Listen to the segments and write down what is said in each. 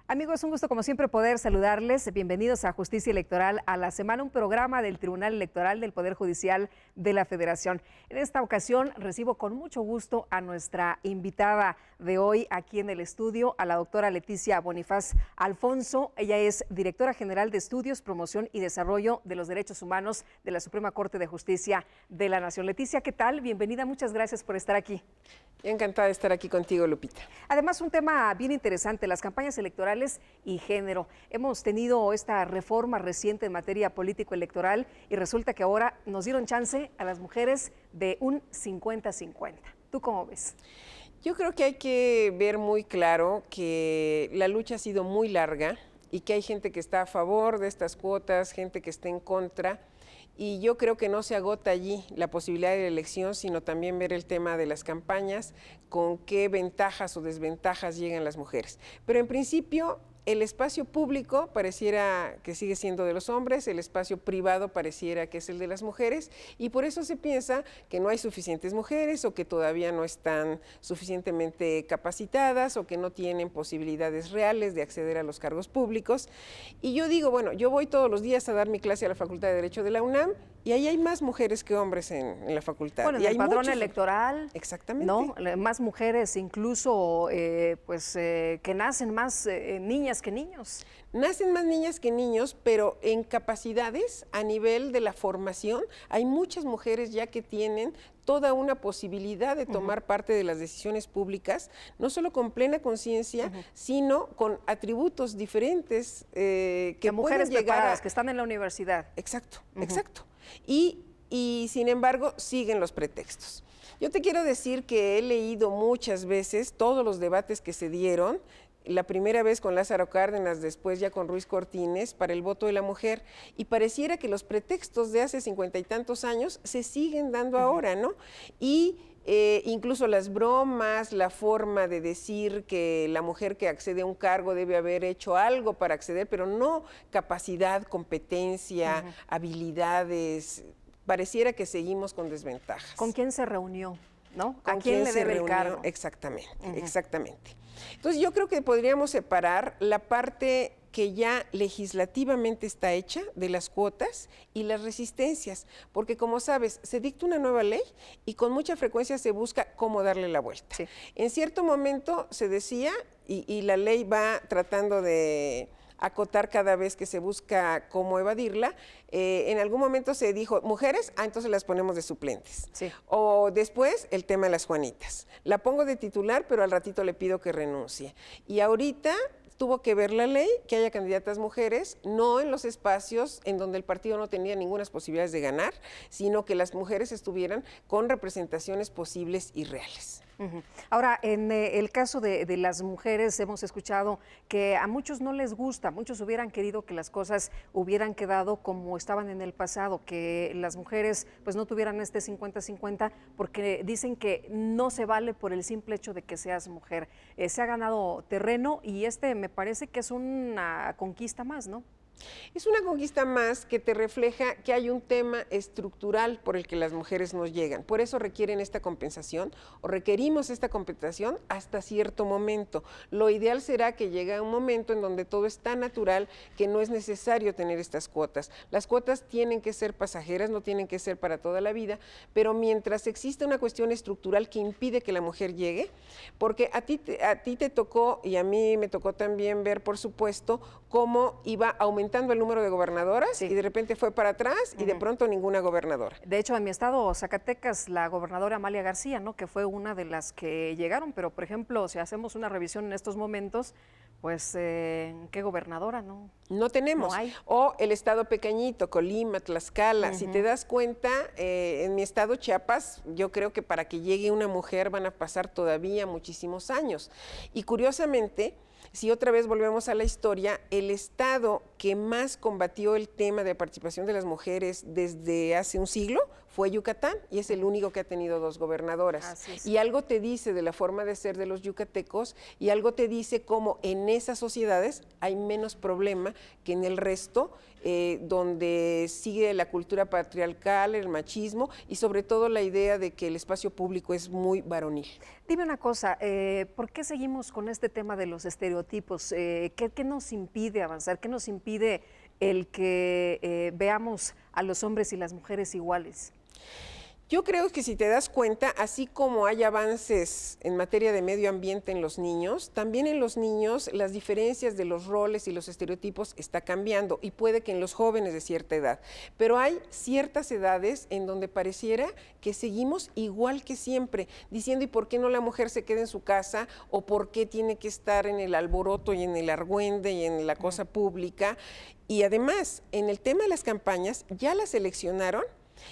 Amigos, un gusto como siempre poder saludarles. Bienvenidos a Justicia Electoral a la Semana, un programa del Tribunal Electoral del Poder Judicial de la Federación. En esta ocasión recibo con mucho gusto a nuestra invitada de hoy aquí en el estudio, a la doctora Leticia Bonifaz Alfonso. Ella es directora general de Estudios, Promoción y Desarrollo de los Derechos Humanos de la Suprema Corte de Justicia de la Nación. Leticia, ¿qué tal? Bienvenida, muchas gracias por estar aquí. Encantada de estar aquí contigo, Lupita. Además, un tema bien interesante, las campañas electorales y género. Hemos tenido esta reforma reciente en materia político-electoral y resulta que ahora nos dieron chance a las mujeres de un 50-50. ¿Tú cómo ves? Yo creo que hay que ver muy claro que la lucha ha sido muy larga y que hay gente que está a favor de estas cuotas, gente que está en contra. Y yo creo que no se agota allí la posibilidad de la elección, sino también ver el tema de las campañas, con qué ventajas o desventajas llegan las mujeres. Pero en principio, el espacio público pareciera que sigue siendo de los hombres, el espacio privado pareciera que es el de las mujeres, y por eso se piensa que no hay suficientes mujeres o que todavía no están suficientemente capacitadas o que no tienen posibilidades reales de acceder a los cargos públicos. Y yo digo, bueno, yo voy todos los días a dar mi clase a la Facultad de Derecho de la UNAM y ahí hay más mujeres que hombres en la facultad. Bueno, en el padrón electoral, exactamente, ¿no? Más mujeres incluso, que nacen más niñas que niños. Nacen más niñas que niños, pero en capacidades a nivel de la formación hay muchas mujeres ya que tienen toda una posibilidad de tomar parte de las decisiones públicas, no solo con plena conciencia, sino con atributos diferentes que mujeres pueden llegar preparadas, que están en la universidad. Exacto, exacto. Y sin embargo siguen los pretextos. Yo te quiero decir que he leído muchas veces todos los debates que se dieron, la primera vez con Lázaro Cárdenas, después ya con Ruiz Cortines, para el voto de la mujer, y pareciera que los pretextos de hace 50 y tantos años se siguen dando ahora, ¿no? Y incluso las bromas, la forma de decir que la mujer que accede a un cargo debe haber hecho algo para acceder, pero no capacidad, competencia, habilidades. Pareciera que seguimos con desventajas. ¿Con quién se reunió? ¿No? ¿A quién le debe el cargo? Exactamente, exactamente. Entonces yo creo que podríamos separar la parte que ya legislativamente está hecha de las cuotas y las resistencias, porque como sabes, se dicta una nueva ley y con mucha frecuencia se busca cómo darle la vuelta. Sí. En cierto momento se decía, y la ley va tratando de acotar cada vez que se busca cómo evadirla, en algún momento se dijo, mujeres, entonces las ponemos de suplentes. Sí. O después el tema de las Juanitas. La pongo de titular, pero al ratito le pido que renuncie. Y ahorita tuvo que ver la ley que haya candidatas mujeres, no en los espacios en donde el partido no tenía ninguna posibilidades de ganar, sino que las mujeres estuvieran con representaciones posibles y reales. Ahora, en el caso de las mujeres, hemos escuchado que a muchos no les gusta, muchos hubieran querido que las cosas hubieran quedado como estaban en el pasado, que las mujeres pues no tuvieran este 50-50, porque dicen que no se vale por el simple hecho de que seas mujer. Se ha ganado terreno y me parece que es una conquista más, ¿no? Es una conquista más que te refleja que hay un tema estructural por el que las mujeres nos llegan. Por eso requieren esta compensación o requerimos esta compensación hasta cierto momento. Lo ideal será que llegue un momento en donde todo es tan natural que no es necesario tener estas cuotas. Las cuotas tienen que ser pasajeras, no tienen que ser para toda la vida, pero mientras exista una cuestión estructural que impide que la mujer llegue, porque a ti te tocó y a mí me tocó también ver, por supuesto, cómo iba aumentando el número de gobernadoras y de repente fue para atrás y de pronto ninguna gobernadora. De hecho, en mi estado, Zacatecas, la gobernadora Amalia García, ¿no? Que fue una de las que llegaron, pero por ejemplo, si hacemos una revisión en estos momentos, pues, ¿qué gobernadora? No tenemos. No hay. O el estado pequeñito, Colima, Tlaxcala. Si te das cuenta, en mi estado Chiapas, yo creo que para que llegue una mujer van a pasar todavía muchísimos años. Y curiosamente, si otra vez volvemos a la historia, el estado que más combatió el tema de participación de las mujeres desde hace un siglo fue Yucatán y es el único que ha tenido 2 gobernadoras. Y algo te dice de la forma de ser de los yucatecos y algo te dice cómo en esas sociedades hay menos problema que en el resto, donde sigue la cultura patriarcal, el machismo y sobre todo la idea de que el espacio público es muy varonil. Dime una cosa, ¿por qué seguimos con este tema de los estereotipos? ¿Qué nos impide avanzar? ¿Qué nos impide el que veamos a los hombres y las mujeres iguales? Yo creo que si te das cuenta, así como hay avances en materia de medio ambiente en los niños, también en los niños las diferencias de los roles y los estereotipos está cambiando y puede que en los jóvenes de cierta edad. Pero hay ciertas edades en donde pareciera que seguimos igual que siempre, diciendo ¿y por qué no la mujer se queda en su casa? ¿O por qué tiene que estar en el alboroto y en el argüende y en la cosa pública? Y además, en el tema de las campañas, ya las seleccionaron.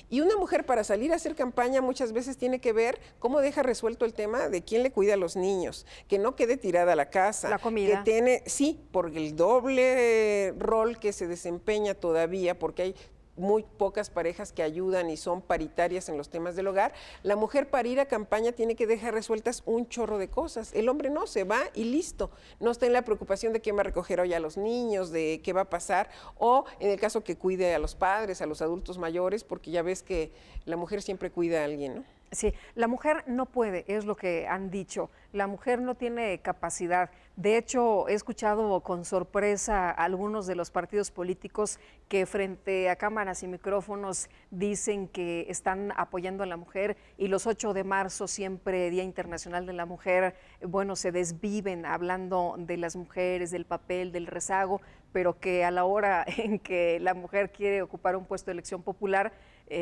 Y una mujer para salir a hacer campaña muchas veces tiene que ver cómo deja resuelto el tema de quién le cuida a los niños, que no quede tirada la casa. La comida. Que tiene, sí, porque el doble rol que se desempeña todavía, porque hay muy pocas parejas que ayudan y son paritarias en los temas del hogar, la mujer para ir a campaña tiene que dejar resueltas un chorro de cosas. El hombre no, se va y listo. No está en la preocupación de quién va a recoger hoy a los niños, de qué va a pasar, o en el caso que cuide a los padres, a los adultos mayores, porque ya ves que la mujer siempre cuida a alguien, ¿no? Sí, la mujer no puede, es lo que han dicho. La mujer no tiene capacidad. De hecho, he escuchado con sorpresa a algunos de los partidos políticos que frente a cámaras y micrófonos dicen que están apoyando a la mujer y los 8 de marzo, siempre Día Internacional de la Mujer, bueno, se desviven hablando de las mujeres, del papel, del rezago, pero que a la hora en que la mujer quiere ocupar un puesto de elección popular,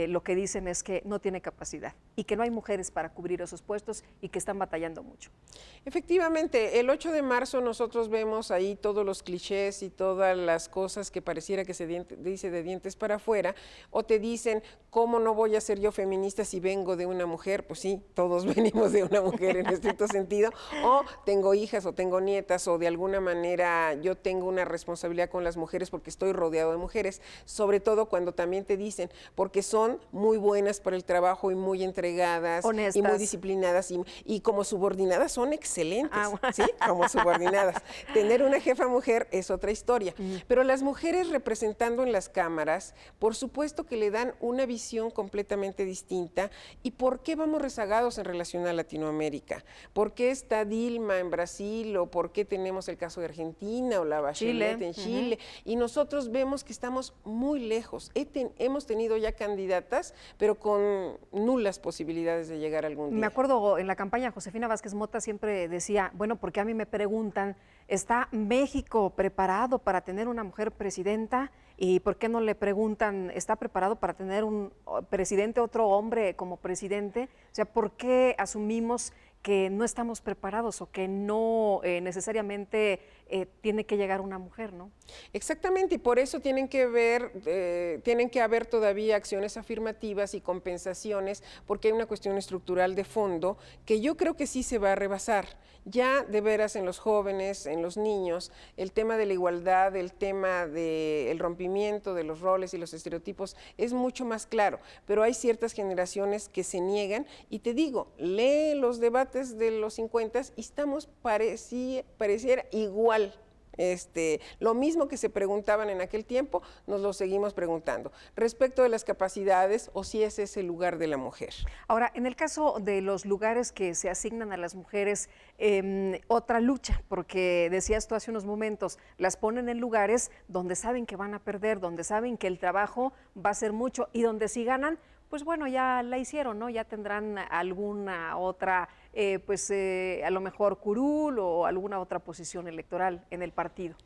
lo que dicen es que no tiene capacidad y que no hay mujeres para cubrir esos puestos y que están batallando mucho. Efectivamente, el 8 de marzo nosotros vemos ahí todos los clichés y todas las cosas que pareciera que se dice de dientes para afuera, o te dicen, ¿cómo no voy a ser yo feminista si vengo de una mujer? Pues sí, todos venimos de una mujer en estricto sentido, o tengo hijas o tengo nietas, o de alguna manera yo tengo una responsabilidad con las mujeres porque estoy rodeado de mujeres, sobre todo cuando también te dicen, porque son muy buenas para el trabajo y muy entregadas, honestas, y muy disciplinadas y como subordinadas son excelentes, ¿sí? Como subordinadas. Tener una jefa mujer es otra historia, pero las mujeres representando en las cámaras, por supuesto que le dan una visión completamente distinta. ¿Y por qué vamos rezagados en relación a Latinoamérica? ¿Por qué está Dilma en Brasil o por qué tenemos el caso de Argentina o la Bachelet en Chile? Y nosotros vemos que estamos muy lejos. Hemos tenido ya candidatas, pero con nulas posibilidades de llegar algún día. Me acuerdo en la campaña Josefina Vázquez Mota siempre decía, bueno, porque a mí me preguntan, ¿está México preparado para tener una mujer presidenta? ¿Y por qué no le preguntan, ¿está preparado para tener un presidente, otro hombre como presidente? O sea, ¿por qué asumimos que no estamos preparados o que no necesariamente tiene que llegar una mujer, ¿no? Exactamente, y por eso tienen que haber todavía acciones afirmativas y compensaciones, porque hay una cuestión estructural de fondo que yo creo que sí se va a rebasar. Ya de veras en los jóvenes, en los niños, el tema de la igualdad, el tema del rompimiento de los roles y los estereotipos es mucho más claro, pero hay ciertas generaciones que se niegan y te digo, lee los debates de los 50 y estamos pareciera igual. Lo mismo que se preguntaban en aquel tiempo, nos lo seguimos preguntando respecto de las capacidades o si ese es el lugar de la mujer. Ahora, en el caso de los lugares que se asignan a las mujeres, otra lucha, porque decías tú hace unos momentos, las ponen en lugares donde saben que van a perder, donde saben que el trabajo va a ser mucho y donde si ganan, pues bueno, ya la hicieron, ¿no? Ya tendrán alguna otra, a lo mejor curul o alguna otra posición electoral en el partido.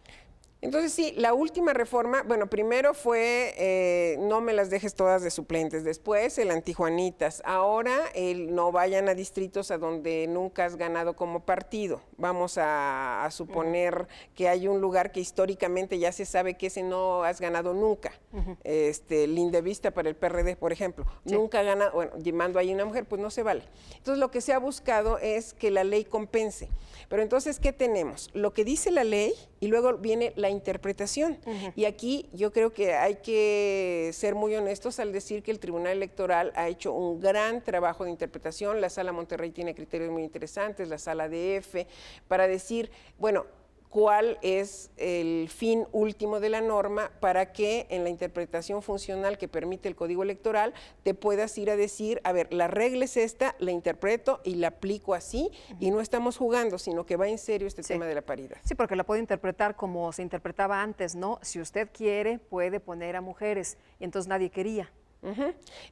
Entonces sí, la última reforma, bueno, primero fue no me las dejes todas de suplentes, después el antijuanitas, ahora el no vayan a distritos a donde nunca has ganado como partido. Vamos a suponer que hay un lugar que históricamente ya se sabe que ese no has ganado nunca. Lindavista para el PRD, por ejemplo, nunca gana, bueno, llamando ahí una mujer, pues no se vale. Entonces lo que se ha buscado es que la ley compense. Pero entonces, ¿qué tenemos? Lo que dice la ley y luego viene la interpretación. Y aquí yo creo que hay que ser muy honestos al decir que el Tribunal Electoral ha hecho un gran trabajo de interpretación. La Sala Monterrey tiene criterios muy interesantes, la Sala DF, para decir, bueno, cuál es el fin último de la norma para que en la interpretación funcional que permite el Código Electoral te puedas ir a decir, a ver, la regla es esta, la interpreto y la aplico así, y no estamos jugando, sino que va en serio este tema de la paridad. Sí, porque la puede interpretar como se interpretaba antes, ¿no? Si usted quiere, puede poner a mujeres, y entonces nadie quería.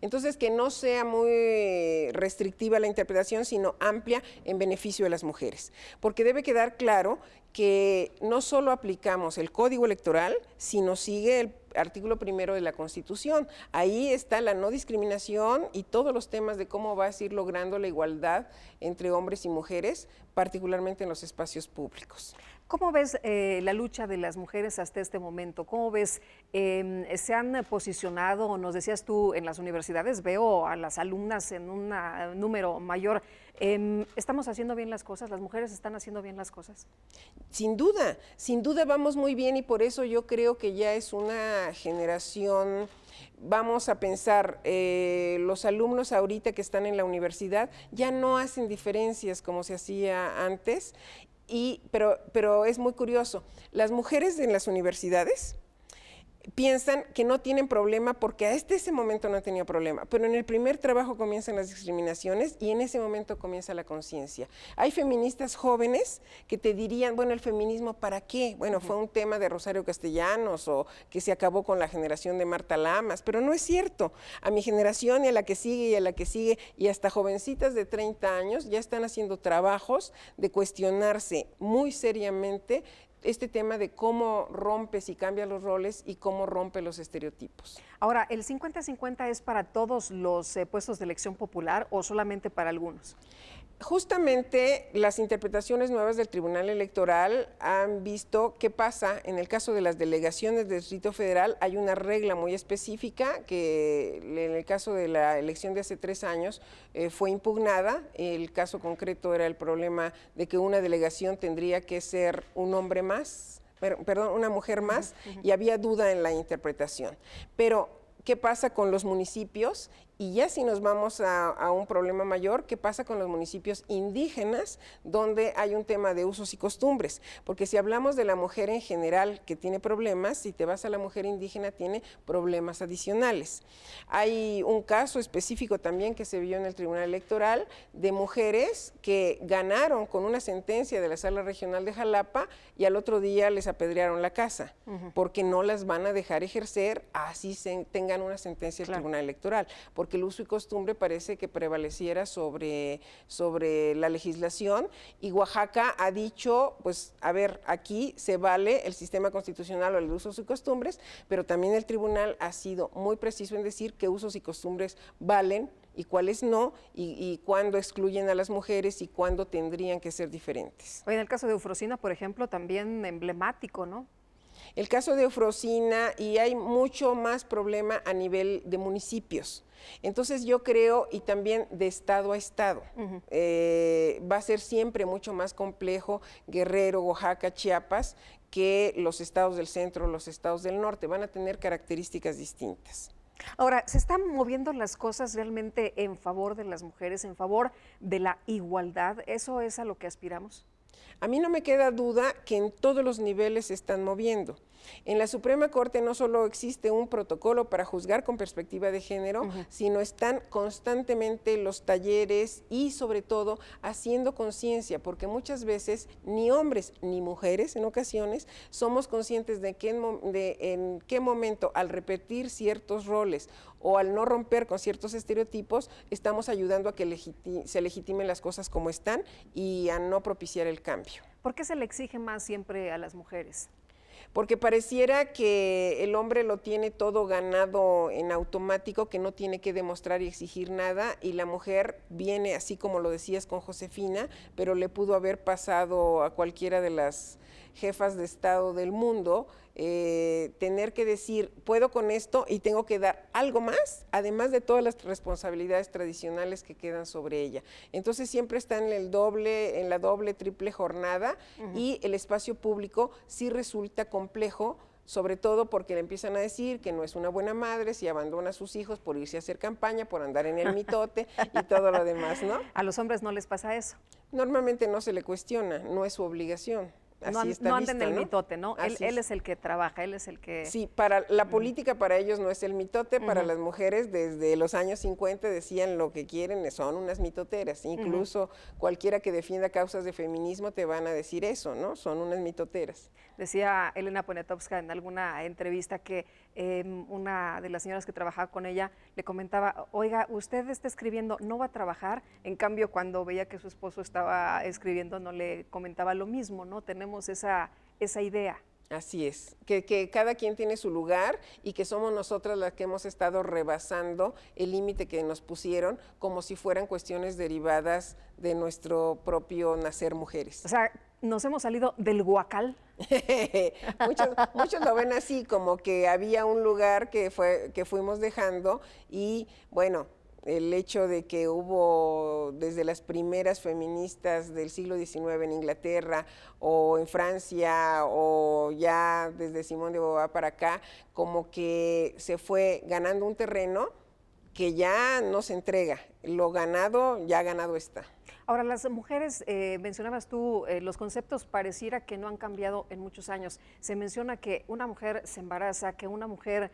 Entonces, que no sea muy restrictiva la interpretación, sino amplia en beneficio de las mujeres. Porque debe quedar claro que no solo aplicamos el Código Electoral, sino sigue el artículo 1 de la Constitución. Ahí está la no discriminación y todos los temas de cómo vas a ir logrando la igualdad entre hombres y mujeres, particularmente en los espacios públicos. ¿Cómo ves la lucha de las mujeres hasta este momento? ¿Cómo ves? ¿Se han posicionado, nos decías tú, en las universidades? Veo a las alumnas en un número mayor. ¿Estamos haciendo bien las cosas? ¿Las mujeres están haciendo bien las cosas? Sin duda vamos muy bien, y por eso yo creo que ya es una generación. Vamos a pensar, los alumnos ahorita que están en la universidad ya no hacen diferencias como se hacía antes, pero es muy curioso, las mujeres en las universidades piensan que no tienen problema porque hasta ese momento no tenía problema, pero en el primer trabajo comienzan las discriminaciones y en ese momento comienza la conciencia. Hay feministas jóvenes que te dirían, bueno, el feminismo ¿para qué? Bueno, fue un tema de Rosario Castellanos o que se acabó con la generación de Marta Lamas, pero no es cierto. A mi generación y a la que sigue y a la que sigue y hasta jovencitas de 30 años ya están haciendo trabajos de cuestionarse muy seriamente este tema de cómo rompes y cambias los roles y cómo rompe los estereotipos. Ahora, ¿el 50-50 es para todos los puestos de elección popular o solamente para algunos? Justamente las interpretaciones nuevas del Tribunal Electoral han visto qué pasa en el caso de las delegaciones del Distrito Federal. Hay una regla muy específica que en el caso de la elección de hace 3 años fue impugnada. El caso concreto era el problema de que una delegación tendría que ser un hombre más, una mujer más, y había duda en la interpretación. Pero, ¿qué pasa con los municipios? Y ya si nos vamos a un problema mayor, ¿qué pasa con los municipios indígenas donde hay un tema de usos y costumbres? Porque si hablamos de la mujer en general que tiene problemas, si te vas a la mujer indígena tiene problemas adicionales. Hay un caso específico también que se vio en el Tribunal Electoral de mujeres que ganaron con una sentencia de la Sala Regional de Jalapa y al otro día les apedrearon la casa, porque no las van a dejar ejercer así tengan una sentencia del Tribunal Electoral, porque el uso y costumbre parece que prevaleciera sobre la legislación, y Oaxaca ha dicho, pues, a ver, aquí se vale el sistema constitucional o el de usos y costumbres, pero también el tribunal ha sido muy preciso en decir qué usos y costumbres valen y cuáles no, y cuándo excluyen a las mujeres y cuándo tendrían que ser diferentes. Oye, en el caso de Eufrosina, por ejemplo, también emblemático, ¿no? El caso de Eufrosina, y hay mucho más problema a nivel de municipios. Entonces yo creo, y también de estado a estado, va a ser siempre mucho más complejo Guerrero, Oaxaca, Chiapas, que los estados del centro, los estados del norte, van a tener características distintas. Ahora, ¿se están moviendo las cosas realmente en favor de las mujeres, en favor de la igualdad? ¿Eso es a lo que aspiramos? A mí no me queda duda que en todos los niveles se están moviendo. En la Suprema Corte no solo existe un protocolo para juzgar con perspectiva de género, sino están constantemente los talleres y sobre todo haciendo conciencia, porque muchas veces ni hombres ni mujeres en ocasiones somos conscientes de en qué momento al repetir ciertos roles o al no romper con ciertos estereotipos estamos ayudando a que se legitimen las cosas como están y a no propiciar el cambio. ¿Por qué se le exige más siempre a las mujeres? Porque pareciera que el hombre lo tiene todo ganado en automático, que no tiene que demostrar y exigir nada, y la mujer viene, así como lo decías con Josefina, pero le pudo haber pasado a cualquiera de las jefas de Estado del mundo, tener que decir, puedo con esto y tengo que dar algo más, además de todas las responsabilidades tradicionales que quedan sobre ella. Entonces siempre está en la doble, triple jornada, y el espacio público sí resulta complejo, sobre todo porque le empiezan a decir que no es una buena madre si abandona a sus hijos por irse a hacer campaña, por andar en el mitote y todo lo demás, ¿no? A los hombres no les pasa eso. Normalmente no se le cuestiona, no es su obligación. Así está no visto, anda en el ¿no? mitote, ¿no? Él Es. es el que trabaja, él es el que... Sí, para la política para ellos no es el mitote, para las mujeres desde los años 50 decían lo que quieren, son unas mitoteras. Incluso cualquiera que defienda causas de feminismo te van a decir eso, ¿no? Son unas mitoteras. Decía Elena Poniatowska en alguna entrevista que una de las señoras que trabajaba con ella le comentaba, oiga, usted está escribiendo, ¿no va a trabajar? En cambio, cuando veía que su esposo estaba escribiendo, no le comentaba lo mismo, ¿no? Tenemos esa idea. Así es, que cada quien tiene su lugar y que somos nosotras las que hemos estado rebasando el límite que nos pusieron como si fueran cuestiones derivadas de nuestro propio nacer mujeres. O sea, nos hemos salido del huacal. muchos lo ven así, como que había un lugar que fuimos dejando y bueno, el hecho de que hubo desde las primeras feministas del siglo XIX en Inglaterra o en Francia o ya desde Simone de Beauvoir para acá, como que se fue ganando un terreno que ya no se entrega. Lo ganado, ya ganado está. Ahora, las mujeres, mencionabas tú, los conceptos pareciera que no han cambiado en muchos años. Se menciona que una mujer se embaraza, que una mujer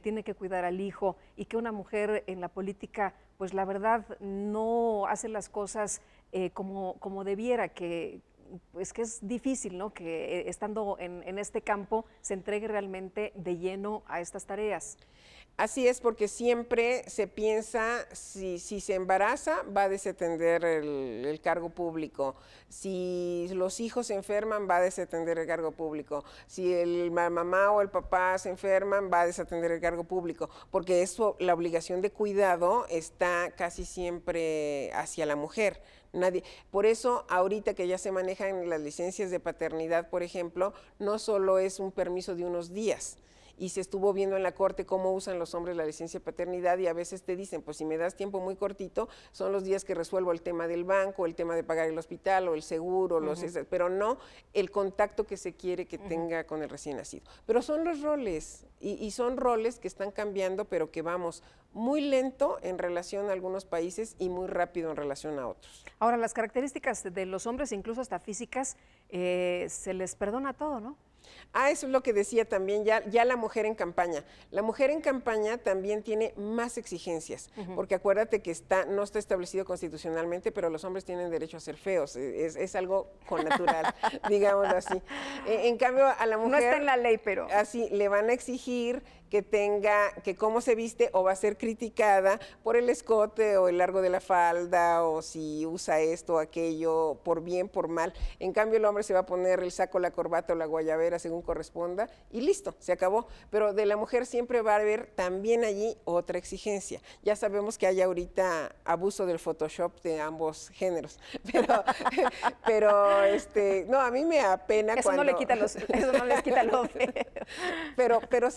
tiene que cuidar al hijo y que una mujer en la política, pues la verdad, no hace las cosas como debiera, que es difícil, ¿no? Que estando en este campo se entregue realmente de lleno a estas tareas. Así es, porque siempre se piensa, si se embaraza, va a desatender el cargo público. Si los hijos se enferman, va a desatender el cargo público. Si la mamá o el papá se enferman, va a desatender el cargo público. Porque eso, la obligación de cuidado está casi siempre hacia la mujer. Por eso, ahorita que ya se manejan las licencias de paternidad, por ejemplo, no solo es un permiso de unos días, y se estuvo viendo en la corte cómo usan los hombres la licencia de paternidad y a veces te dicen, pues si me das tiempo muy cortito, son los días que resuelvo el tema del banco, el tema de pagar el hospital o el seguro, pero no el contacto que se quiere que tenga con el recién nacido. Pero son los roles y son roles que están cambiando, pero que vamos muy lento en relación a algunos países y muy rápido en relación a otros. Ahora, las características de los hombres, incluso hasta físicas, se les perdona todo, ¿no? Eso es lo que decía también ya la mujer en campaña. La mujer en campaña también tiene más exigencias, porque acuérdate que no está establecido constitucionalmente, pero los hombres tienen derecho a ser feos, es algo connatural, digámoslo así. En cambio, a la mujer... No está en la ley, pero... Así, le van a exigir que cómo se viste o va a ser criticada por el escote o el largo de la falda o si usa esto o aquello, por bien, por mal. En cambio, el hombre se va a poner el saco, la corbata o la guayabera según corresponda y listo, se acabó. Pero de la mujer siempre va a haber también allí otra exigencia. Ya sabemos que hay ahorita abuso del Photoshop de ambos géneros, pero no, a mí me apena eso cuando... Eso no les quita lo feo. Pero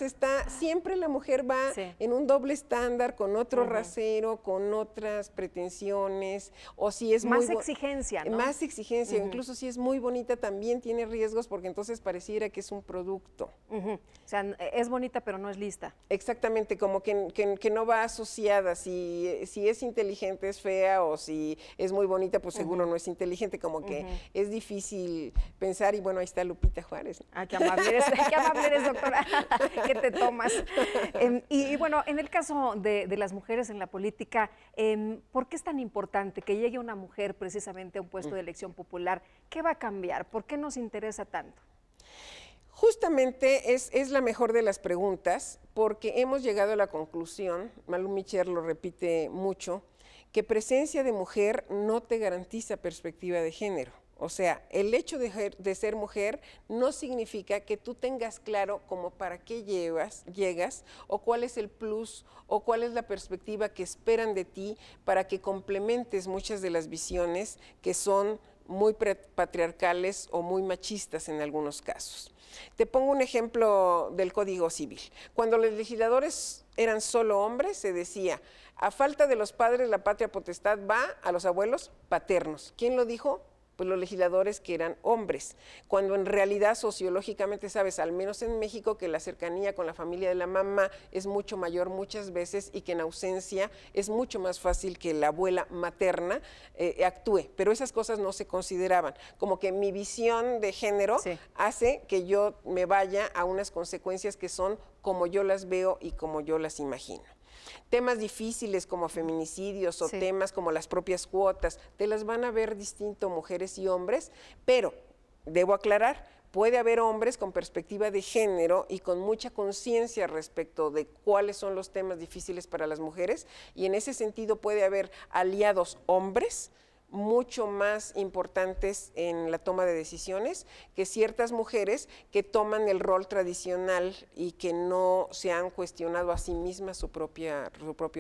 siempre la mujer va en un doble estándar, con otro rasero, con otras pretensiones, o si es más exigencia, ¿no? Más exigencia, incluso si es muy bonita también tiene riesgos porque entonces pareciera que es un producto. O sea, es bonita pero no es lista. Exactamente, como que no va asociada, si es inteligente es fea o si es muy bonita pues seguro no es inteligente, como que es difícil pensar y bueno, ahí está Lupita Juárez. Ah, qué amable eres, doctora. ¿Qué te tomas? Y bueno, en el caso de las mujeres en la política, ¿por qué es tan importante que llegue una mujer precisamente a un puesto de elección popular? ¿Qué va a cambiar? ¿Por qué nos interesa tanto? Justamente es la mejor de las preguntas porque hemos llegado a la conclusión, Malu Micher lo repite mucho, que presencia de mujer no te garantiza perspectiva de género. O sea, el hecho de ser mujer no significa que tú tengas claro como para qué llegas o cuál es el plus o cuál es la perspectiva que esperan de ti para que complementes muchas de las visiones que son muy patriarcales o muy machistas en algunos casos. Te pongo un ejemplo del Código Civil. Cuando los legisladores eran solo hombres, se decía, a falta de los padres, la patria potestad va a los abuelos paternos. ¿Quién lo dijo? pues los legisladores que eran hombres, cuando en realidad sociológicamente sabes, al menos en México, que la cercanía con la familia de la mamá es mucho mayor muchas veces y que en ausencia es mucho más fácil que la abuela materna actúe, pero esas cosas no se consideraban, como que mi visión de género hace que yo me vaya a unas consecuencias que son como yo las veo y como yo las imagino. Temas difíciles como feminicidios o temas como las propias cuotas, te las van a ver distinto mujeres y hombres, pero debo aclarar, puede haber hombres con perspectiva de género y con mucha conciencia respecto de cuáles son los temas difíciles para las mujeres, y en ese sentido puede haber aliados hombres mucho más importantes en la toma de decisiones que ciertas mujeres que toman el rol tradicional y que no se han cuestionado a sí mismas su propio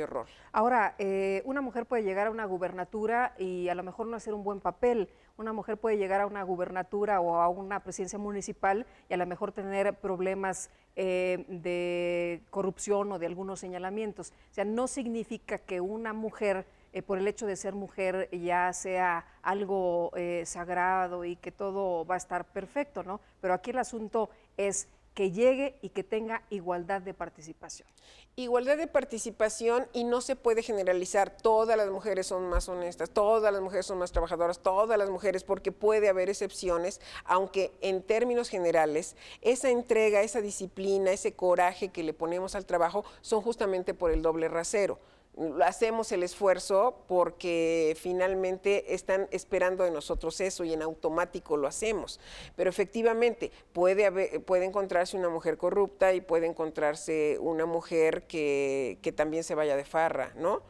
rol. Ahora, una mujer puede llegar a una gubernatura y a lo mejor no hacer un buen papel. Una mujer puede llegar a una gubernatura o a una presidencia municipal y a lo mejor tener problemas de corrupción o de algunos señalamientos. O sea, no significa que una mujer por el hecho de ser mujer ya sea algo sagrado y que todo va a estar perfecto, ¿no? Pero aquí el asunto es que llegue y que tenga igualdad de participación. Igualdad de participación, y no se puede generalizar, todas las mujeres son más honestas, todas las mujeres son más trabajadoras, todas las mujeres, porque puede haber excepciones, aunque en términos generales esa entrega, esa disciplina, ese coraje que le ponemos al trabajo son justamente por el doble rasero. Hacemos el esfuerzo porque finalmente están esperando de nosotros eso y en automático lo hacemos. Pero efectivamente puede encontrarse una mujer corrupta y puede encontrarse una mujer que también se vaya de farra, ¿no?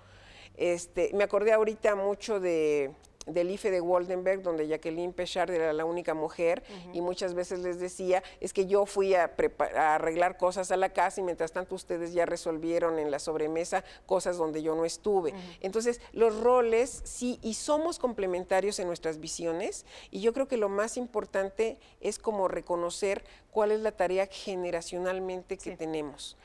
Me acordé ahorita mucho del IFE de Woldenberg, donde Jacqueline Pechard era la única mujer, y muchas veces les decía, es que yo fui a arreglar cosas a la casa y mientras tanto ustedes ya resolvieron en la sobremesa cosas donde yo no estuve. Entonces, los roles sí, y somos complementarios en nuestras visiones, y yo creo que lo más importante es como reconocer cuál es la tarea generacionalmente que tenemos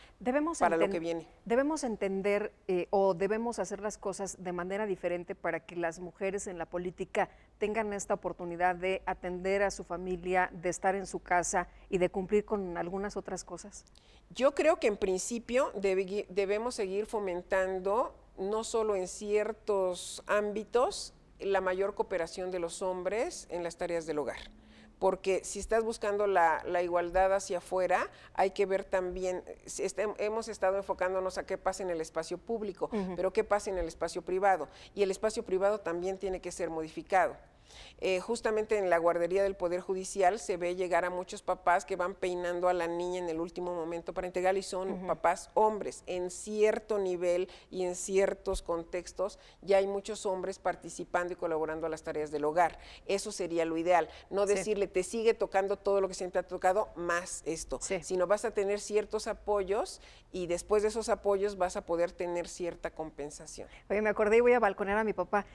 para lo que viene. Debemos entender o debemos hacer las cosas de manera diferente para que las mujeres en la política tengan esta oportunidad de atender a su familia, de estar en su casa y de cumplir con algunas otras cosas. Yo creo que en principio debemos seguir fomentando, no solo en ciertos ámbitos, la mayor cooperación de los hombres en las tareas del hogar. Porque si estás buscando la igualdad hacia afuera, hay que ver también, hemos estado enfocándonos a qué pasa en el espacio público, pero qué pasa en el espacio privado, y el espacio privado también tiene que ser modificado. Justamente en la guardería del Poder Judicial se ve llegar a muchos papás que van peinando a la niña en el último momento para entregarle, y son papás hombres. En cierto nivel y en ciertos contextos ya hay muchos hombres participando y colaborando a las tareas del hogar. Eso sería lo ideal, no decirle te sigue tocando todo lo que siempre ha tocado más esto, sino vas a tener ciertos apoyos y después de esos apoyos vas a poder tener cierta compensación. Oye, me acordé y voy a balconear a mi papá.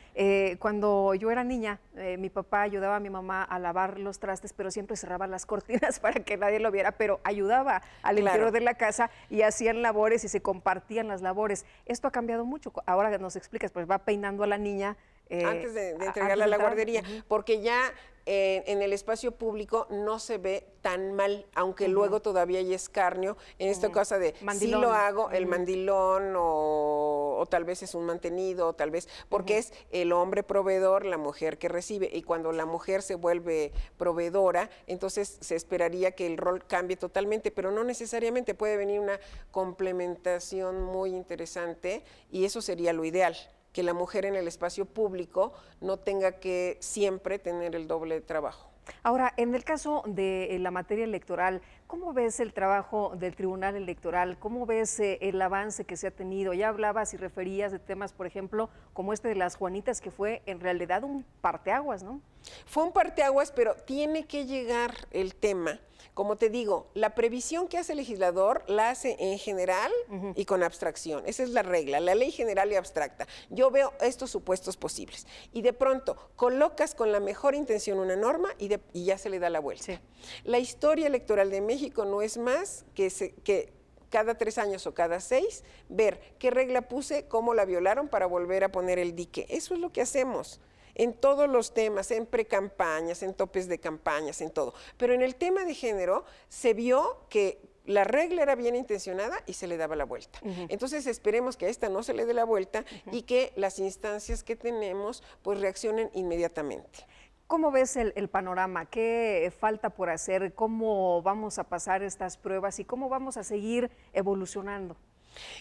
Cuando yo era niña, mi papá ayudaba a mi mamá a lavar los trastes, pero siempre cerraba las cortinas para que nadie lo viera, pero ayudaba al interior de la casa y hacían labores y se compartían las labores. Esto ha cambiado mucho. Ahora nos explicas, pues va peinando a la niña. Antes de entregarla a la guardería, porque ya en el espacio público no se ve tan mal, aunque luego todavía hay escarnio en esta cosa de mandilón. Si lo hago, el mandilón o tal vez es un mantenido, o tal vez, porque es el hombre proveedor, la mujer que recibe, y cuando la mujer se vuelve proveedora, entonces se esperaría que el rol cambie totalmente, pero no necesariamente, puede venir una complementación muy interesante y eso sería lo ideal, que la mujer en el espacio público no tenga que siempre tener el doble trabajo. Ahora, en el caso de la materia electoral, ¿cómo ves el trabajo del Tribunal Electoral? ¿Cómo ves el avance que se ha tenido? Ya hablabas y referías de temas, por ejemplo, como este de las Juanitas, que fue en realidad un parteaguas, ¿no? Fue un parteaguas, pero tiene que llegar el tema. Como te digo, la previsión que hace el legislador la hace en general y con abstracción. Esa es la regla, la ley general y abstracta. Yo veo estos supuestos posibles y de pronto colocas con la mejor intención una norma y ya se le da la vuelta. Sí. La historia electoral de México no es más que cada 3 años o cada 6, ver qué regla puse, cómo la violaron para volver a poner el dique. Eso es lo que hacemos. en todos los temas, en precampañas, en topes de campañas, en todo. Pero en el tema de género se vio que la regla era bien intencionada y se le daba la vuelta. Entonces esperemos que a esta no se le dé la vuelta y que las instancias que tenemos pues reaccionen inmediatamente. ¿Cómo ves el panorama? ¿Qué falta por hacer? ¿Cómo vamos a pasar estas pruebas y cómo vamos a seguir evolucionando?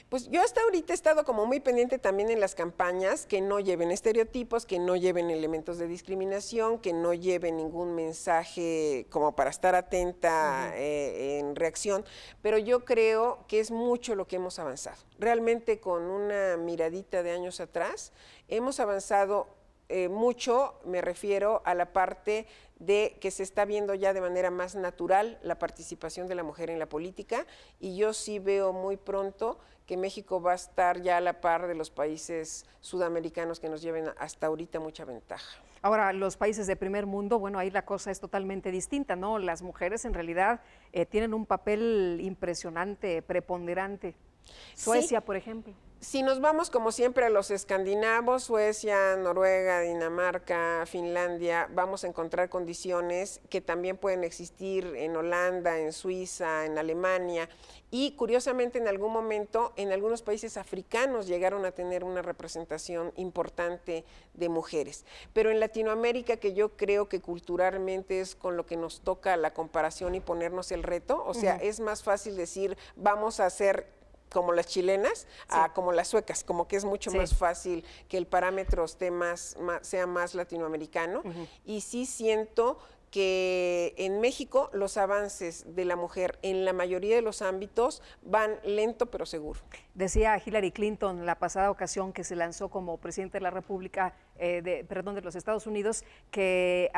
Pues yo hasta ahorita he estado como muy pendiente también en las campañas que no lleven estereotipos, que no lleven elementos de discriminación, que no lleven ningún mensaje como para estar atenta en reacción, pero yo creo que es mucho lo que hemos avanzado. Realmente con una miradita de años atrás hemos avanzado mucho, me refiero a la parte de que se está viendo ya de manera más natural la participación de la mujer en la política y yo sí veo muy pronto que México va a estar ya a la par de los países sudamericanos que nos lleven hasta ahorita mucha ventaja. Ahora, los países de primer mundo, bueno, ahí la cosa es totalmente distinta, ¿no? Las mujeres en realidad tienen un papel impresionante, preponderante. Suecia, sí, por ejemplo. Si nos vamos como siempre a los escandinavos, Suecia, Noruega, Dinamarca, Finlandia, vamos a encontrar condiciones que también pueden existir en Holanda, en Suiza, en Alemania y curiosamente en algún momento en algunos países africanos llegaron a tener una representación importante de mujeres. Pero en Latinoamérica, que yo creo que culturalmente es con lo que nos toca la comparación y ponernos el reto, o sea, es más fácil decir vamos a hacer como las chilenas, a como las suecas, como que es mucho más fácil que el parámetro sea más latinoamericano. Y sí siento que en México los avances de la mujer en la mayoría de los ámbitos van lento pero seguro. Decía Hillary Clinton la pasada ocasión que se lanzó como presidente de la República, de los Estados Unidos, que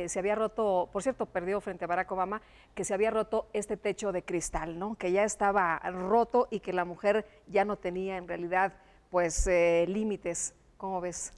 se había roto, por cierto, perdió frente a Barack Obama, que se había roto este techo de cristal, ¿no? Que ya estaba roto y que la mujer ya no tenía en realidad pues límites. ¿Cómo ves?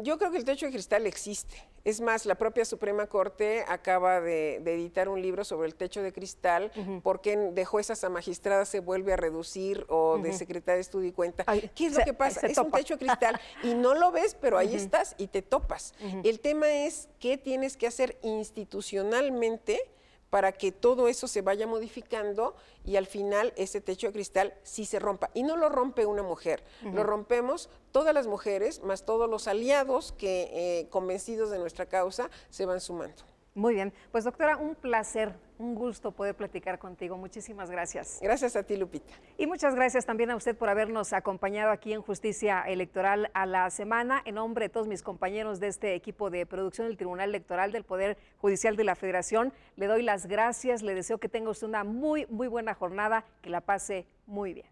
Yo creo que el techo de cristal existe. Es más, la propia Suprema Corte acaba de editar un libro sobre el techo de cristal, porque de juezas a magistradas se vuelve a reducir o de secretaria de estudio y cuenta. ¿Qué es lo que pasa? Es un techo de cristal y no lo ves, pero ahí estás y te topas. El tema es qué tienes que hacer institucionalmente para que todo eso se vaya modificando y al final ese techo de cristal sí se rompa. Y no lo rompe una mujer, lo rompemos todas las mujeres, más todos los aliados que convencidos de nuestra causa se van sumando. Muy bien, pues doctora, un placer, un gusto poder platicar contigo. Muchísimas gracias. Gracias a ti, Lupita. Y muchas gracias también a usted por habernos acompañado aquí en Justicia Electoral a la Semana. En nombre de todos mis compañeros de este equipo de producción del Tribunal Electoral del Poder Judicial de la Federación, le doy las gracias, le deseo que tenga usted una muy buena jornada, que la pase muy bien.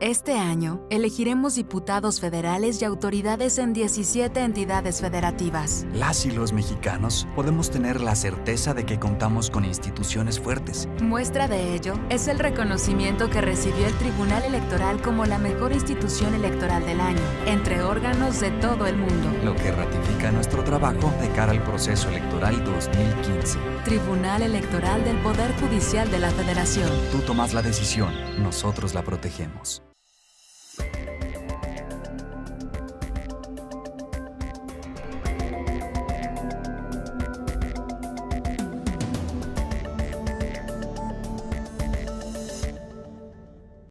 Este año, elegiremos diputados federales y autoridades en 17 entidades federativas. Las y los mexicanos podemos tener la certeza de que contamos con instituciones fuertes. Muestra de ello es el reconocimiento que recibió el Tribunal Electoral como la mejor institución electoral del año, entre órganos de todo el mundo. Lo que ratifica nuestro trabajo de cara al proceso electoral 2015. Tribunal Electoral del Poder Judicial de la Federación. Tú tomas la decisión, nosotros la protegemos.